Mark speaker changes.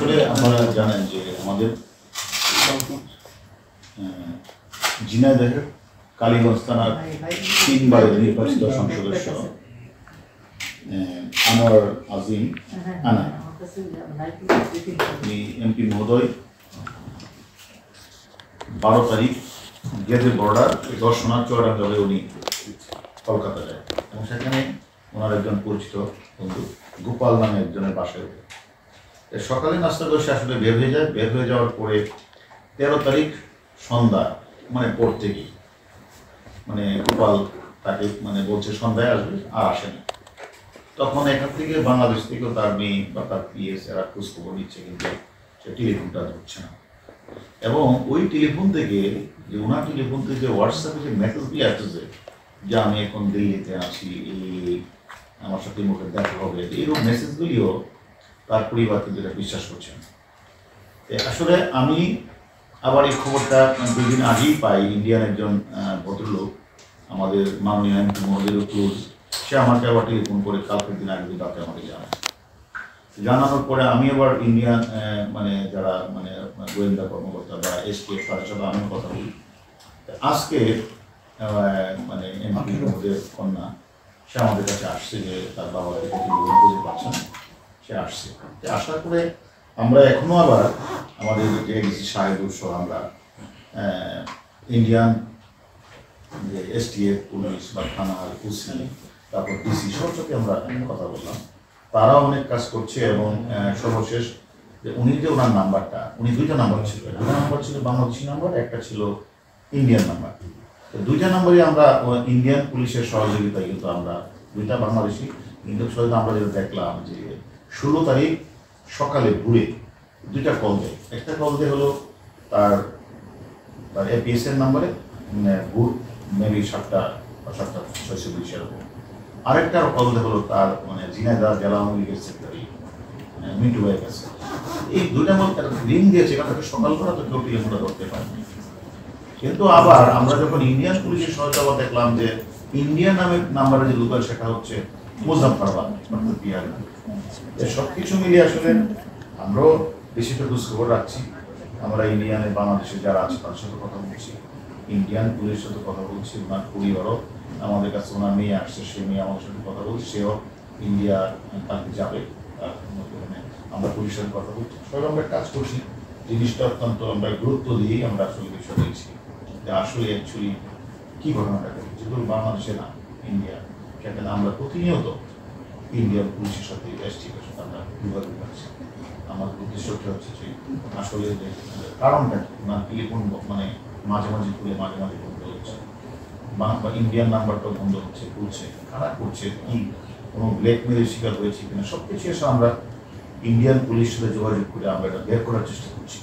Speaker 1: আসলে আপনারা জানেন যে আমাদের ঝিনাইদহের কালীগঞ্জ থানার 3 বারের নির্বাচিত সংসদ সদস্য আনোয়ার আজিম আনা এমপি মহোদয় 12 তারিখ গেজের বর্ডার দর্শনা চুয়াডাঙ্গা হয়ে উনি কলকাতা যায় এবং সেখানে ওনার একজন পরিচিত বন্ধু গোপাল নামে একজনের বাসায় ওঠে। সকালে নাস্তা করে সে আসলে বের হয়ে যায়। বের হয়ে যাওয়ার পরে 13 তারিখ সন্ধ্যা পর থেকে গোপাল তাকে বলছে সন্ধ্যায় আসবে, আর আসেনি। তখন এখান থেকে বাংলাদেশ থেকেও তার মেয়ে বা তার পিএস এরা খোঁজখবর নিচ্ছে, কিন্তু সে টেলিফোনটা ধরছে না। এবং ওই টেলিফোন থেকে যে ওনার টেলিফোন থেকে হোয়াটসঅ্যাপে যে মেসেজগুলি আসতেছে যে আমি এখন দিল্লিতে আছি, আমার সাথে মুখে দেখা হবে, এইরকম মেসেজগুলিও তার পরিবার কিন্তু এটা বিশ্বাস করছে না। আসলে আমি আবার এই খবরটা 2 দিন আগেই পাই। ইন্ডিয়ান একজন ভদ্রলোক আমাদের মাননীয় এমপি মহোদয়ের ক্লোজ, সে আমাকে আবার টেলিফোন করে কালকের দিন আগে রাতে আমাকে জানানোর পরে আমি আবার ইন্ডিয়ান যারা গোয়েন্দা কর্মকর্তা বা এসটিএফ তাদের সাথে আমি কথা বলি। আজকে এমপি মহোদয়ের কন্যা সে আমাদের কাছে আসছে যে তার বাবাকে খুঁজে পাচ্ছে না, সে আসছে। আসার পরে আমরা এখনো আবার আমাদের যে ডিসি সাহেব সহ আমরা ইন্ডিয়ান যে এসটিএফ পুলিশ বা থানার ওসি তারপর ডিসি সব সাথে আমরা কথা বললাম। তারা অনেক কাজ করছে এবং সর্বশেষ যে উনি যে ওনার নাম্বারটা, উনি 2টা নাম্বার ছিল, একটা নাম্বার ছিল বাংলাদেশি নাম্বার, একটা ছিল ইন্ডিয়ান নাম্বার। তো 2টা নাম্বারই আমরা ইন্ডিয়ান পুলিশের সহযোগিতায় কিন্তু আমরা 2টা বাংলাদেশি ইন্ডিয়ান সহযোগিতা আমরা যেটা দেখলাম যে 16 তারিখ সকালে ভোরে 2টা কল দেয়। একটা কল দেয় হলো তার এপিএস এর নাম্বারে ভোর মেবি 7টা বা 7:46 এরকম। আরেকটা কল দেয় হলো তার ঝিনাইদহ জেলা আওয়ামী লীগের সেক্রেটারি মিন্টু ভাইয়ের কাছে। এই 2টা রিং দিয়েছে, এখান থেকে সকালবেলা তো কেউ টেলিফোনটা ধরতে পারেনি। কিন্তু আবার আমরা যখন ইন্ডিয়ান পুলিশের সহায়তা দেখলাম যে ইন্ডিয়ান নামের নাম্বারে যে লোকাল সেটা হচ্ছে মুজাফফরাবাদ অর্থাৎ বিহার। সব কিছু মিলিয়ে আসলে আমরাও বেশি তো খোঁজখবর রাখছি। আমরা ইন্ডিয়ানে বাংলাদেশে যারা আছে তার সাথে কথা বলছি, ইন্ডিয়ান পুলিশের সাথে কথা বলছি। ওনার পরিবারও আমাদের কাছে, ওনার মেয়ে আসছে, সে মেয়ে আমাদের সাথে কথা বলছে, সেও ইন্ডিয়া কালকে যাবে। আমরা পুলিশের সাথে কথা বলছি, সবাই আমরা কাজ করছি। জিনিসটা অত্যন্ত আমরা গুরুত্ব দিয়েই আমরা আসলে বিষয় দিয়েছি যে আসলে অ্যাকচুয়ালি কী ঘটনাটা ঘটেছে। যেগুলো বাংলাদেশে না, ইন্ডিয়া, সেখানে আমরা প্রতিনিয়ত ইন্ডিয়ান পুলিশের সাথে এসটিএফের সাথে আমরা যোগাযোগ করছি। আমার উদ্দেশ্যটা হচ্ছে যে আসলে যে কারণটা না, টেলিফোন মাঝে মাঝে খুলে মাঝে মাঝে বন্ধ হচ্ছে, বা ইন্ডিয়ান নাম্বারটাও বন্ধ হচ্ছে, খুলছে, কারা করছে, কি কোনো ব্ল্যাকমেলের শিকার হয়েছে কিনা, সব কিছু এসে আমরা ইন্ডিয়ান পুলিশের সাথে যোগাযোগ করে আমরা এটা বের করার চেষ্টা করছি।